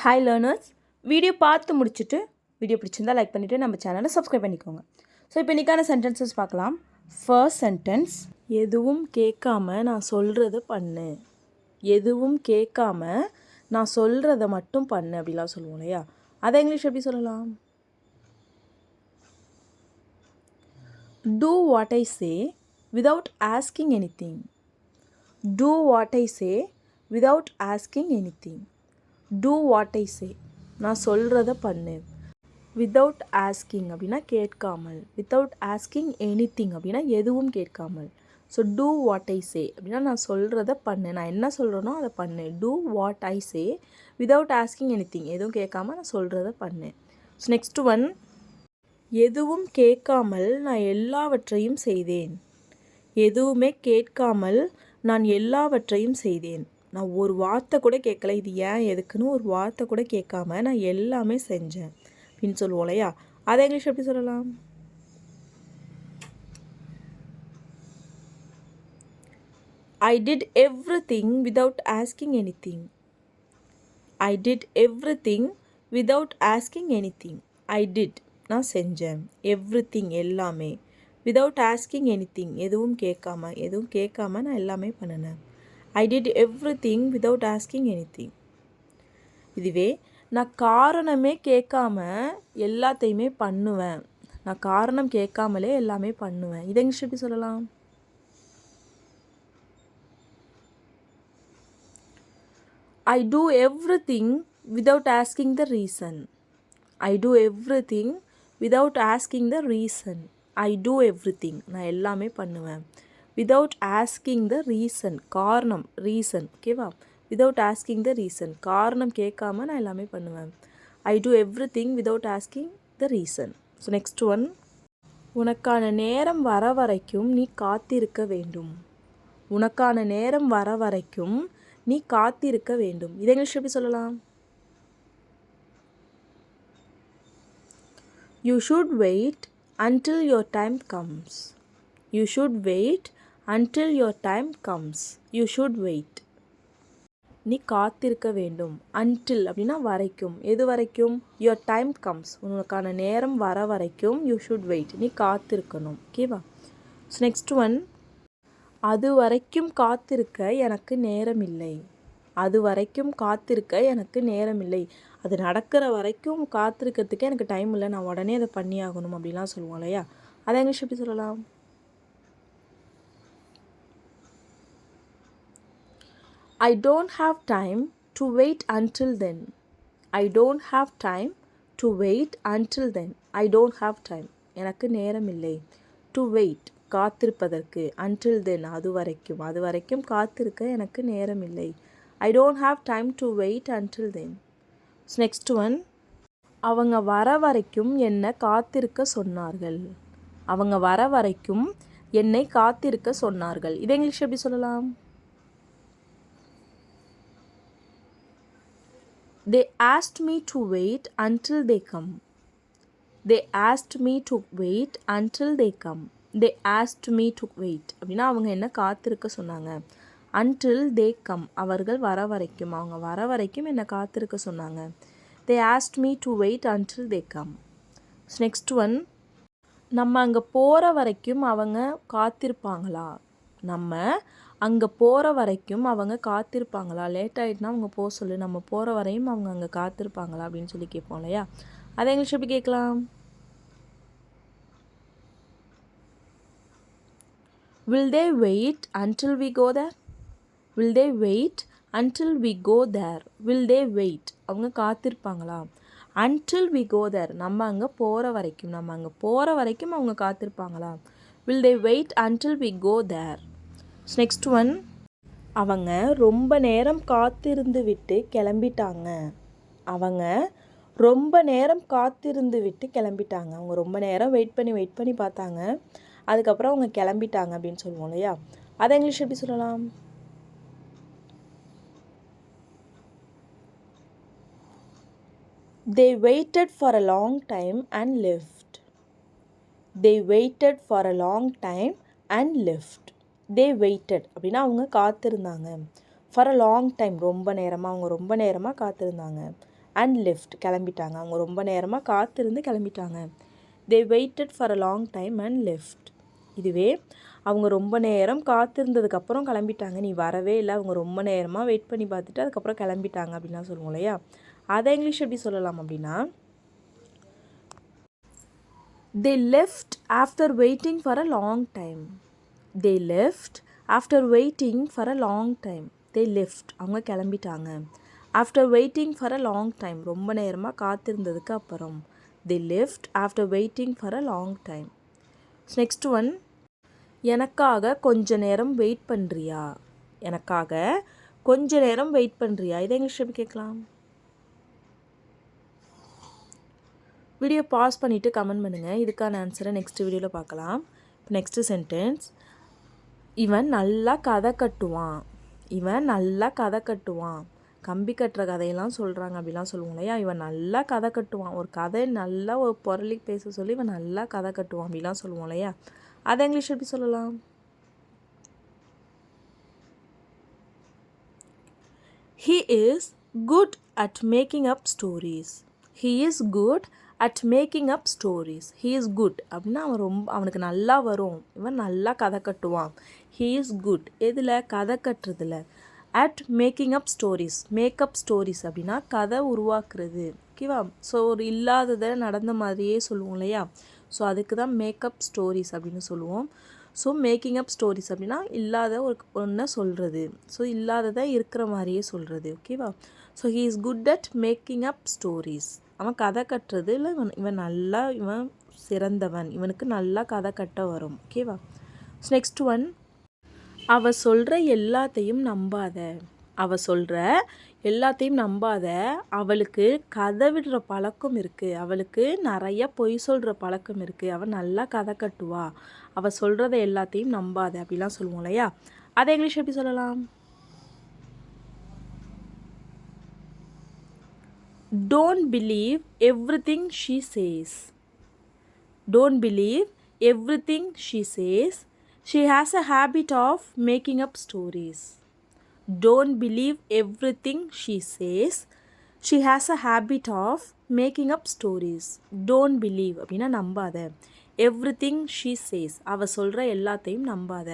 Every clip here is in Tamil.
ஹாய் லேர்னர்ஸ், வீடியோ பார்த்து முடிச்சுட்டு வீடியோ பிடிச்சிருந்தா லைக் பண்ணிவிட்டு நம்ம சேனலை சப்ஸ்கிரைப் பண்ணிக்கோங்க. ஸோ இப்போ இன்றைக்கான சென்டென்சஸ் பார்க்கலாம். ஃபர்ஸ்ட் சென்டென்ஸ், எதுவும் கேட்காம நான் சொல்கிறத பண்ணு. எதுவும் கேட்காம நான் சொல்கிறத மட்டும் பண்ணு அப்படிலாம் சொல்லுவோம் இல்லையா? அதை இங்கிலீஷ் எப்படி சொல்லலாம்? Do what I say without asking anything. Do what I say without asking anything. Do what I say. நான் சொல்கிறத பண்ணு. Without asking அப்படின்னா கேட்காமல். Without asking anything அப்படின்னா எதுவும் கேட்காமல். So do what I say அப்படின்னா நான் சொல்கிறத பண்ணு. நான் என்ன சொல்கிறேனோ அதை பண்ணு. Do what I say without asking anything. எதுவும் கேட்காம நான் சொல்கிறத பண்ணு. ஸோ நெக்ஸ்ட் ஒன், எதுவும் கேட்காமல் நான் எல்லாவற்றையும் செய்தேன். எதுவுமே கேட்காமல் நான் எல்லாவற்றையும் செய்தேன். நான் ஒரு வார்த்தை கூட கேட்கல, இது ஏன் எதுக்குன்னு ஒரு வார்த்தை கூட கேட்காம நான் எல்லாமே செஞ்சேன் அப்படின்னு சொல்லுவோம் இல்லையா? அதை இங்கிலீஷ் எப்படி சொல்லலாம்? I did everything without asking anything. I did everything without asking anything. I did, நான் செஞ்சேன். Everything, எல்லாமே. Without asking anything, எதுவும் கேட்காம நான் எல்லாமே பண்ணினேன். I did everything without asking anything. இதுவே நான் காரணமே கேட்காம எல்லாத்தையுமே பண்ணுவேன். நான் காரணம் கேட்காமலே எல்லாமே பண்ணுவேன். இதை இங்கிலீஷ் எப்படி சொல்லலாம்? I do everything without asking the reason. I do everything without asking the reason. I do everything, நான் எல்லாமே பண்ணுவேன். Without asking the reason, காரணம், reason, ஓகேவா? Without asking the reason, காரணம் கேட்காம நான் எல்லாமே பண்ணுவேன். I do everything without asking the reason. So next one, உனக்கான நேரம் வர வரைக்கும் நீ காத்திருக்க வேண்டும். உனக்கான நேரம் வர வரைக்கும் நீ காத்திருக்க வேண்டும். இதை இங்கிலீஷ் எப்படி சொல்லலாம்? You should wait until your time comes. You should wait until your time comes. You should wait. நீ காத்திருக்க வேண்டும். Until அப்படின்னா வரைக்கும். எது வரைக்கும்? Your time comes. உனக்கான நேரம் வர வரைக்கும் you should wait. நீ காத்திருக்கணும். ஓகேவா? ஸோ நெக்ஸ்ட் ஒன், அது வரைக்கும் காத்திருக்க எனக்கு நேரம் இல்லை. அது வரைக்கும் காத்திருக்க எனக்கு நேரம் இல்லை. அது நடக்கிற வரைக்கும் காத்திருக்கிறதுக்கு எனக்கு டைம் இல்லை, நான் உடனே அதை பண்ணி ஆகணும் அப்படிலாம் சொல்லுவோம் இல்லையா? அதை இங்கிலீஷ் எப்படி சொல்லலாம்? I don't have time to wait until then. I don't have time to wait until then. I don't have time, எனக்கு நேரம் இல்லை. To wait, காத்திருப்பதற்கு. Until then, அது வரைக்கும் காத்திருக்க எனக்கு நேரம் இல்லை. I don't have time to wait until then. So next one, அவங்க வர வரைக்கும் என்னை காத்திருக்க சொன்னார்கள். அவங்க வர வரைக்கும் என்னை காத்திருக்க சொன்னார்கள். இதை இங்கிலீஷ் எப்படி சொல்லலாம்? They asked me to wait until they come. They asked me to wait until they come. They asked me to wait அப்படின்னா அவங்க என்ன காத்திருக்க சொன்னாங்க. Until they come, அவர்கள் வர வரைக்கும், அவங்க வர வரைக்கும் என்னை காத்திருக்க சொன்னாங்க. They asked me to wait until they come. So next one, நம்ம அங்கே போகிற வரைக்கும் அவங்க காத்திருப்பாங்களா? நம்ம அங்கே போகிற வரைக்கும் அவங்க காத்திருப்பாங்களா? லேட் ஆகிட்டுனா அவங்க போக சொல்லு, நம்ம போகிற வரையும் அவங்க அங்கே காத்திருப்பாங்களா அப்படின்னு சொல்லி கேட்போம் இல்லையா? அதை இங்கிலீஷ் எப்படி கேட்கலாம்? Will they wait until we go there? Will they wait until we go there? Will they wait, அவங்க காத்திருப்பாங்களா? Until we go there, நம்ம அங்கே போகிற வரைக்கும் அவங்க காத்திருப்பாங்களா? Will they wait until we go there? Next one, அவங்க ரொம்ப நேரம் காத்திருந்து விட்டு கிளம்பிட்டாங்க. அவங்க ரொம்ப நேரம் காத்திருந்து விட்டு கிளம்பிட்டாங்க. அவங்க ரொம்ப நேரம் வெயிட் பண்ணி பார்த்தாங்க, அதுக்கப்புறம் அவங்க கிளம்பிட்டாங்க அப்படின்னு சொல்லுவோம் இல்லையா? அதை இங்கிலீஷ் எப்படி சொல்லலாம்? They waited for a long time and left. They waited for a long time and left. They waited அப்படின்னா அவங்க காத்திருந்தாங்க. For a long time, அவங்க ரொம்ப நேரமாக காத்திருந்தாங்க. அண்ட் லெஃப்ட் கிளம்பிட்டாங்க. அவங்க ரொம்ப நேரமாக காத்திருந்து கிளம்பிட்டாங்க. They waited for a long time and left. இதுவே அவங்க ரொம்ப நேரம் காத்திருந்ததுக்கப்புறம் கிளம்பிட்டாங்க, நீ வரவே இல்லை, அவங்க ரொம்ப நேரமாக வெயிட் பண்ணி பார்த்துட்டு அதுக்கப்புறம் கிளம்பிட்டாங்க அப்படின்லாம் சொல்லுவோம் இல்லையா. அதை இங்கிலீஷ் எப்படி சொல்லலாம் அப்படின்னா, they left after waiting for a long time. they left after waiting for a long time. they left அவங்க கிளம்பிட்டாங்க. after waiting for a long time ரொம்ப நேரமாக காத்திருந்ததுக்கு அப்புறம். they left after waiting for a long time. next one, எனக்காக கொஞ்ச நேரம் வெயிட் பண்ணுறியா. எனக்காக கொஞ்ச நேரம் வெயிட் பண்ணுறியா. இதை இங்கிலீஷ் எப்படி கேட்கலாம். வீடியோ பாஸ் பண்ணிவிட்டு கமெண்ட் பண்ணுங்கள். இதுக்கான ஆன்சரை நெக்ஸ்ட் வீடியோவில் பார்க்கலாம். இப்போ நெக்ஸ்ட்டு சென்டென்ஸ், இவன் நல்லா கதை கட்டுவான். இவன் நல்லா கதை கட்டுவான். கம்பி கட்டுற கதையெல்லாம் சொல்கிறாங்க அப்படிலாம் சொல்லுவோம் இல்லையா. இவன் நல்லா கதை கட்டுவான். ஒரு கதை நல்லா ஒரு பொருளி பேச சொல்லி இவன் நல்லா கதை கட்டுவான் அப்படிலாம் சொல்லுவோம் இல்லையா. அதை இங்கிலீஷ் எப்படி சொல்லலாம். He is good at making up stories. He is good at making up stories. He is good அப்படின்னா அவனுக்கு நல்லா வரும். இவன் நல்லா கதை கட்டுவான். He is good எதில், கதை கட்டுறதுல. at making up stories. Make up stories அப்படின்னா கதை உருவாக்குறது. ஓகேவா. ஸோ ஒரு இல்லாததை நடந்த மாதிரியே சொல்லுவோம் இல்லையா. ஸோ அதுக்கு தான் மேக்கப் ஸ்டோரிஸ் அப்படின்னு சொல்லுவோம். ஸோ மேக்கிங் அப் ஸ்டோரிஸ் அப்படின்னா இல்லாத ஒன்றை சொல்கிறது. ஸோ இல்லாததை இருக்கிற மாதிரியே சொல்கிறது. ஓகேவா. So he is good at making up stories. அவன் கதை கட்டுறது இல்லை, இவன் சிறந்தவன், இவனுக்கு நல்லா கதை கட்ட வரும். ஓகேவா. ஸோ நெக்ஸ்ட் ஒன், அவ சொல்கிற எல்லாத்தையும் நம்பாத. அவள் சொல்கிற எல்லாத்தையும் நம்பாத. அவளுக்கு கதை விடுற பழக்கம் இருக்குது. அவளுக்கு நிறைய பொய் சொல்கிற பழக்கம் இருக்குது. அவள் நல்லா கதை கட்டுவா. அவள் சொல்கிறத எல்லாத்தையும் நம்பாத அப்படிலாம் சொல்லுவோம் இல்லையா. அதை இங்கிலீஷ் எப்படி சொல்லலாம். Don't believe everything she says. Don't believe everything she says. She has a habit of making up stories. Don't believe everything she says. She has a habit of making up stories. Don't believe அப்படின்னா நம்பாத. Everything she says அவள் சொல்கிற எல்லாத்தையும் நம்பாத.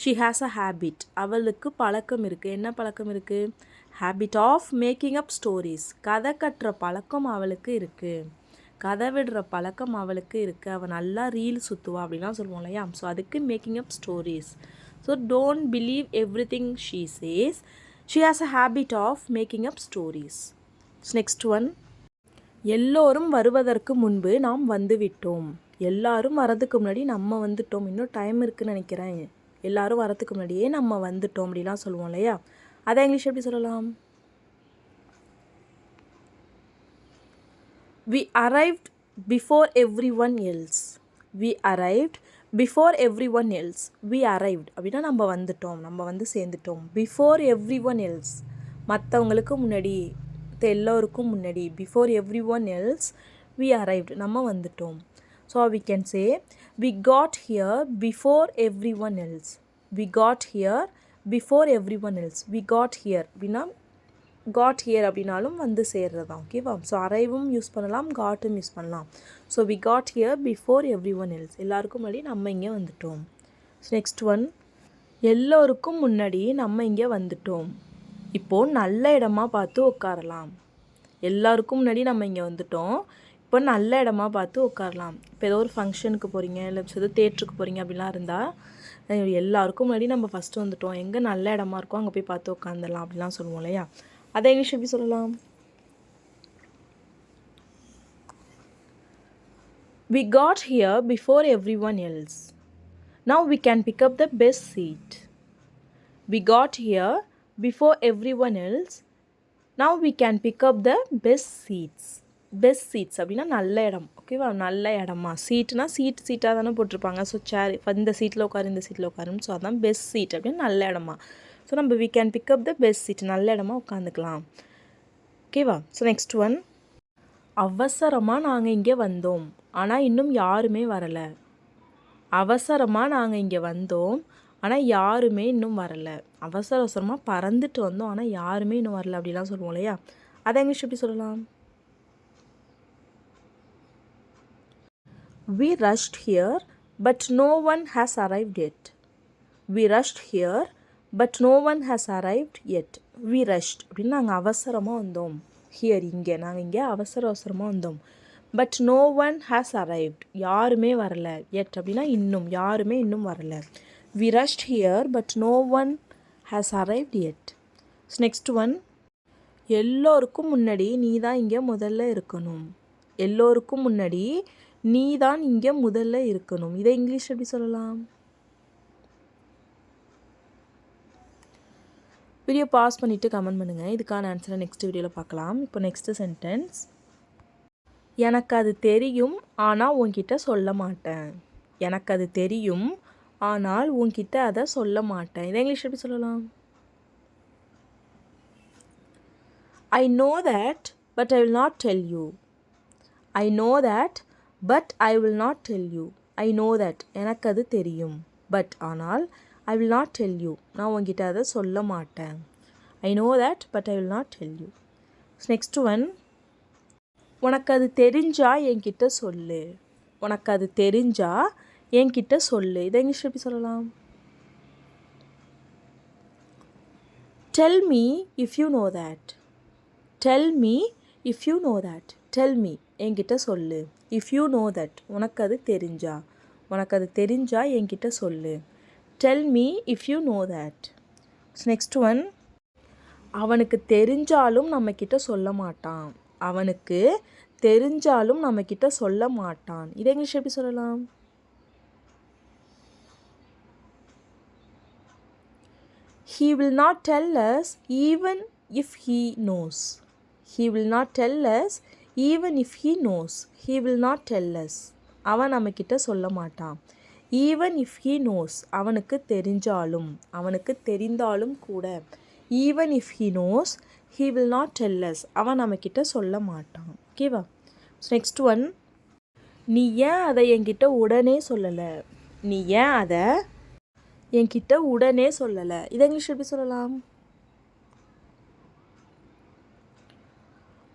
She has a habit அவளுக்கு பழக்கம் இருக்குது. என்ன பழக்கம் இருக்குது. habit of making up stories கதை கட்டுற பழக்கம் அவளுக்கு இருக்குது. கதை விடுற பழக்கம் அவளுக்கு இருக்குது. அவள் நல்லா ரீல் சுற்றுவா அப்படிலாம் சொல்லுவோம் இல்லையா. ஸோ அதுக்கு making up stories. So don't believe everything she says. She has a habit of making up stories. Next one, எல்லோரும் வருவதற்கு முன்பு நாம் வந்துவிட்டோம். எல்லாரும் வரதுக்கு முன்னாடி நம்ம வந்துட்டோம். இன்னும் டைம் இருக்குதுன்னு நினைக்கிறேன். எல்லாரும் வரதுக்கு முன்னாடியே நம்ம வந்துட்டோம் அப்படிலாம் சொல்லுவோம் இல்லையா. அதை இங்கிலீஷ் எப்படி சொல்லலாம். We arrived before everyone else. We arrived before everyone else. We arrived அப்படின்னா நம்ம வந்துட்டோம், நம்ம வந்து சேர்ந்துட்டோம். before everyone else மற்றவங்களுக்கு முன்னாடி, எல்லோருக்கும் முன்னாடி. before everyone else we arrived நம்ம வந்துட்டோம். So we can say we got here before everyone else. We got here before everyone else. We got here அப்படின்னா காட் ஹியர் அப்படின்னாலும் வந்து சேர்றது தான். ஓகேவா. ஸோ அரைவும் யூஸ் பண்ணலாம், காட்டும் யூஸ் பண்ணலாம். So we got here before everyone else. எல்லாருக்கும் முன்னாடி நம்ம இங்கே வந்துட்டோம். ஸோ நெக்ஸ்ட் ஒன், எல்லோருக்கும் முன்னாடி நம்ம இங்கே வந்துட்டோம். இப்போது நல்ல இடமா பார்த்து உட்காரலாம். எல்லாருக்கும் முன்னாடி நம்ம இங்கே வந்துட்டோம். இப்போ நல்ல இடமா பார்த்து உட்காரலாம். இப்போ ஏதோ ஒரு ஃபங்க்ஷனுக்கு போகிறீங்க, இல்லை ஏதோ தேட்டருக்கு போகிறீங்க அப்படிலாம் இருந்தால் எல்லாருக்கும் முன்னாடி நம்ம ஃபஸ்ட்டு வந்துட்டோம், எங்கே நல்ல இடமா இருக்கோ அங்கே போய் பார்த்து உட்காந்துடலாம் அப்படிலாம் சொல்லுவோம் இல்லையா. அதை இங்கிலீஷ் எப்படி சொல்லலாம். We got here before everyone else. Now we can pick up the best seat. We got here before everyone else. Now we can pick up the best seats. Best seats அப்படின்னா நல்ல இடம். ஓகேவா. நல்ல இடமா. சீட்னா சீட்டாக தானே போட்டிருப்பாங்க. ஸோ சேர் இந்த சீட்டில் உட்காரு, இந்த சீட்டில் உட்காருன்னு. ஸோ அதான் பெஸ்ட் சீட் அப்படின்னு நல்ல இடமா. ஸோ நம்ம we can pick up the best seat, நல்ல இடமா உட்காந்துக்கலாம். ஓகேவா. ஸோ நெக்ஸ்ட் ஒன், அவசரமாக நாங்கள் இங்கே வந்தோம் ஆனால் இன்னும் யாருமே வரலை. அவசரமாக நாங்கள் இங்கே வந்தோம் ஆனால் யாருமே இன்னும் வரலை. அவசரமாக பறந்துட்டு வந்தோம் ஆனால் யாருமே இன்னும் வரலை அப்படிலாம் சொல்லுவோம் இல்லையா. அதை இங்கிலீஷ் எப்படி சொல்லலாம்? We rushed here, but no one has arrived yet. We rushed here, but no one has arrived yet. We rushed அப்படின்னு நாங்கள் அவசரமாக வந்தோம். ஹியர் இங்கே நாங்கள் இங்கே அவசரமாக வந்தோம். But no one has arrived யாருமே வரல. எட் அப்படின்னா இன்னும், யாருமே இன்னும் வரல. We rushed here but no one has arrived yet. Next one, எல்லோருக்கும் முன்னாடி நீ தான் இங்கே முதல்ல இருக்கணும். எல்லோருக்கும் முன்னாடி நீ தான் இங்கே முதல்ல இருக்கணும். இதை இங்கிலீஷ் எப்படி சொல்லலாம்? வீடியோ பாஸ் பண்ணிவிட்டு கமெண்ட் பண்ணுங்கள். இதுக்கான ஆன்சரை நெக்ஸ்ட் வீடியோவில் பார்க்கலாம். இப்போ நெக்ஸ்ட்டு சென்டென்ஸ், எனக்கு அது தெரியும் ஆனால் உன்கிட்ட சொல்ல மாட்டேன். எனக்கு அது தெரியும் ஆனால் உன்கிட்ட அதை சொல்ல மாட்டேன். இதை இங்கிலீஷ் எப்படி சொல்லலாம்? I know that but I will not tell you. I know that but I will not tell you. I know that எனக்கு அது தெரியும். பட் ஆனால் I will not tell you நான் உங்ககிட்ட அதை சொல்ல மாட்டேன். I know that but I will not tell you. Next one, உனக்கு அது தெரிஞ்சா என்கிட்ட சொல்லு. உனக்கு அது தெரிஞ்சா என்கிட்ட சொல்லு. இதை இங்கிலீஷ் எப்படி சொல்லலாம்? Tell me if you know that. Tell me if you know that. Tell me என்கிட்ட சொல்லு. If you know that உனக்கு அது தெரிஞ்சா, உனக்கு அது தெரிஞ்சா என்கிட்ட சொல்லு. Tell me if you know that. Next one, அவனுக்கு தெரிஞ்சாலும் நம்மக்கிட்ட சொல்ல மாட்டான். அவனுக்கு தெரிஞ்சாலும் நம்மக்கிட்ட சொல்ல மாட்டான். இதை இங்கிலீஷ் எப்படி சொல்லலாம்? He will not tell us even if he knows. He will not tell us even if he knows. He will not tell us அவன் நம்மக்கிட்ட சொல்ல மாட்டான். Even if he knows அவனுக்கு தெரிஞ்சாலும், அவனுக்கு தெரிந்தாலும் கூட. Even if he knows he will not tell us அவன் நம்மக்கிட்ட சொல்ல மாட்டான். ஓகேவா? நெக்ஸ்ட் ஒன், நீ ஏன் அதை என்கிட்ட உடனே சொல்லலை. நீ ஏன் அதை என்கிட்ட உடனே சொல்லலை. இதை இங்கிலீஷ் எப்படி சொல்லலாம்?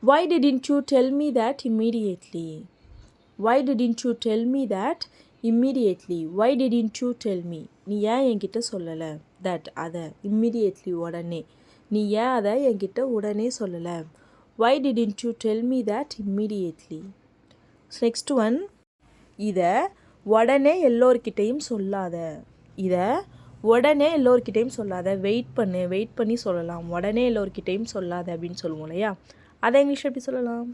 Why didn't you tell me that immediately? Why didn't you tell me that immediately? Why didn't you tell me? நீ ஏன் என்கிட்ட சொல்லலை. that அதை immediately உடனே. நீ ஏன் அதை என்கிட்ட உடனே சொல்லலை. Why didn't you tell me that immediately? Next one, இதை உடனே எல்லோர்கிட்டையும் சொல்லாத. இதை உடனே எல்லோர்கிட்டையும் சொல்லாத. வெயிட் பண்ணி சொல்லலாம். உடனே எல்லோர்கிட்டையும் சொல்லாத அப்படின்னு சொல்லுவோம் இல்லையா? அதை இங்கிலீஷ் எப்படி சொல்லலாம்?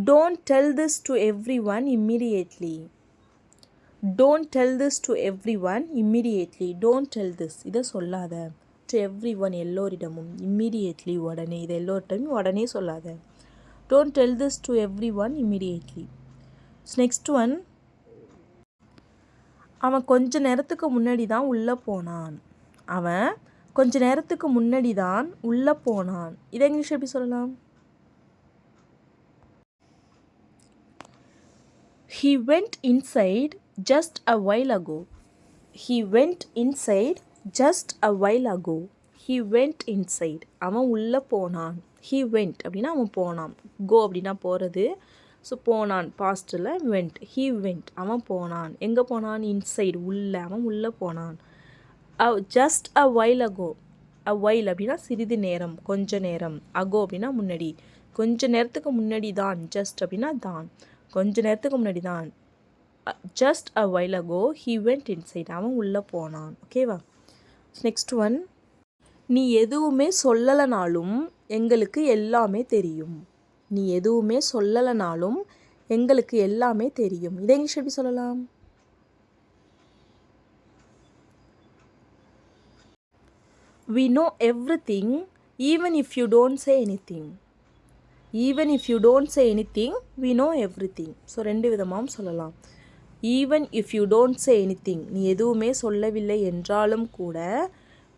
Don't tell this to everyone immediately. Don't tell this to everyone immediately. Don't tell this இதை சொல்லாத. To everyone எல்லோரிடமும். Immediately உடனே. இதை எல்லோரிடமும் உடனே சொல்லாத. Don't tell this to everyone immediately. Next one, அவன் கொஞ்ச நேரத்துக்கு முன்னாடி தான் உள்ளே போனான். அவன் கொஞ்ச நேரத்துக்கு முன்னாடி தான் உள்ளே போனான். இதை இங்கிலீஷ் எப்படி சொல்லலாம்? He went inside just a while ago. He went inside just a while ago. He went inside அவன் உள்ளே போனான். He went அப்படின்னா அவன் போனான். go அப்படின்னா போகிறது. ஸோ போனான் பாஸ்ட்டில் went. He went அவன் போனான். எங்கே போனான்? inside உள்ளே. அவன் உள்ளே போனான். just a while ago. a while அப்படின்னா சிறிது நேரம், கொஞ்ச நேரம். ago அப்படின்னா முன்னாடி. கொஞ்ச நேரத்துக்கு முன்னாடி தான். just அப்படின்னா தான். கொஞ்ச நேரத்துக்கு முன்னாடி தான். just a while ago he went inside அவன் உள்ளே போனான். ஓகேவா? நெக்ஸ்ட் ஒன், நீ எதுவுமே சொல்லலைனாலும் எங்களுக்கு எல்லாமே தெரியும். நீ எதுவுமே சொல்லலைனாலும் எங்களுக்கு எல்லாமே தெரியும். இதை இங்கிலீஷ் எப்படி சொல்லலாம்? We know everything even if you don't say anything. Even if you don't say anything, we know everything. So ரெண்டு விதமாகவும் சொல்லலாம். Even if you don't say anything நீ எதுவுமே சொல்லவில்லை என்றாலும் கூட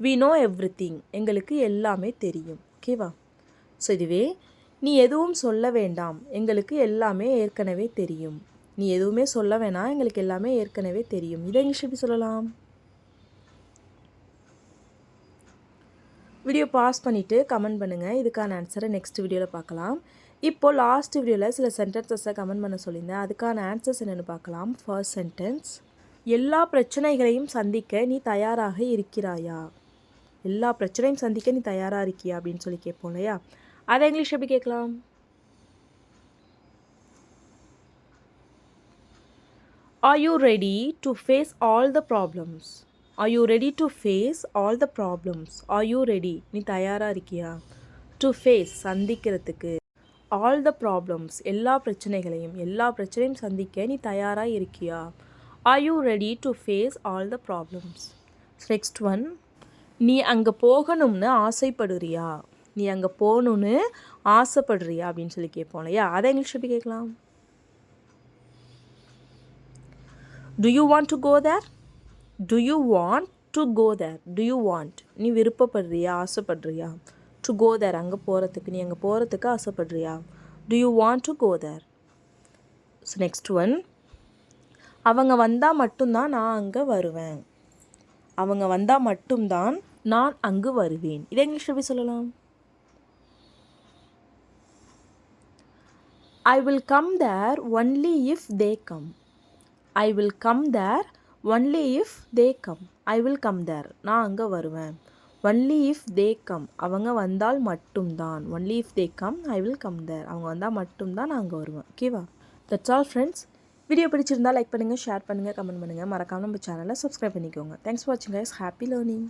we know everything எங்களுக்கு எல்லாமே தெரியும். ஓகேவா? ஸோ இதுவே நீ எதுவும் சொல்ல வேண்டாம் எங்களுக்கு எல்லாமே ஏற்கனவே தெரியும். நீ எதுவுமே சொல்ல வேணாம் எங்களுக்கு எல்லாமே ஏற்கனவே தெரியும். இதை இங்கிலீஷ் எப்படி சொல்லலாம்? வீடியோ பாஸ் பண்ணிவிட்டு கமெண்ட் பண்ணுங்கள். இதுக்கான ஆன்சரை நெக்ஸ்ட் வீடியோவில் பார்க்கலாம். இப்போது லாஸ்ட் வீடியோவில் சில சென்டென்சஸை கமெண்ட் பண்ண சொல்லியிருந்தேன். அதுக்கான ஆன்சர்ஸ் என்னென்னு பார்க்கலாம். ஃபர்ஸ்ட் சென்டென்ஸ், எல்லா பிரச்சனைகளையும் சந்திக்க நீ தயாராக இருக்கிறாயா? எல்லா பிரச்சனையும் சந்திக்க நீ தயாராக இருக்கியா அப்படின்னு சொல்லி கேட்போம் இல்லையா? அதை இங்கிலீஷ் எப்படி கேட்கலாம்? Are you ready to face all the problems? Are you ready to face all the problems? Are you ready? நீ தயாராக இருக்கியா? To face சந்திக்கிறதுக்கு. All the problems எல்லா பிரச்சனையும் சந்திக்க நீ தயாராக இருக்கியா? Are you ready to face all the problems? Next one, நீ அங்கே போகணும்னு ஆசைப்படுறியா? நீ அங்கே போகணுன்னு ஆசைப்படுறியா அப்படின்னு சொல்லி கேட்போம் இல்லையா? அதை இங்கிலீஷ் எப்படி கேட்கலாம்? Do you want to go there? Do you want to go there? Do you want? நீ விருப்பப்படுறியா, ஆசைப்படுறியா? To go there, அங்கே போகிறதுக்கு, நீ அங்கே போகிறதுக்கு ஆசைப்படுறியா? Do you want to go there? So next one, அவங்க வந்தால் மட்டும்தான் நான் அங்கே வருவேன். அவங்க வந்தால் மட்டும்தான் நான் அங்கு வருவேன். இதை இங்கிலீஷ் எப்படி சொல்லலாம்? I will come there only if they come. I will come there only if they come. I will come there. நான் அங்கே வருவேன். Only if they come. அவங்க வந்தால் மட்டும்தான். Only if they come, I will come there. அவங்க வந்தால் மட்டும்தான் நான் அங்கே வருவேன். ஓகேவா? That's all friends. வீடியோ பிடிச்சிருந்தால் லைக் பண்ணுங்கள், ஷேர் பண்ணுங்கள், கமெண்ட் பண்ணுங்கள். மறக்காமல் நம்ம சேனலை சப்ஸ்கிரைப் பண்ணிக்கோங்க. தேங்க்ஸ் ஃபார் வாட்சிங் guys. Happy learning.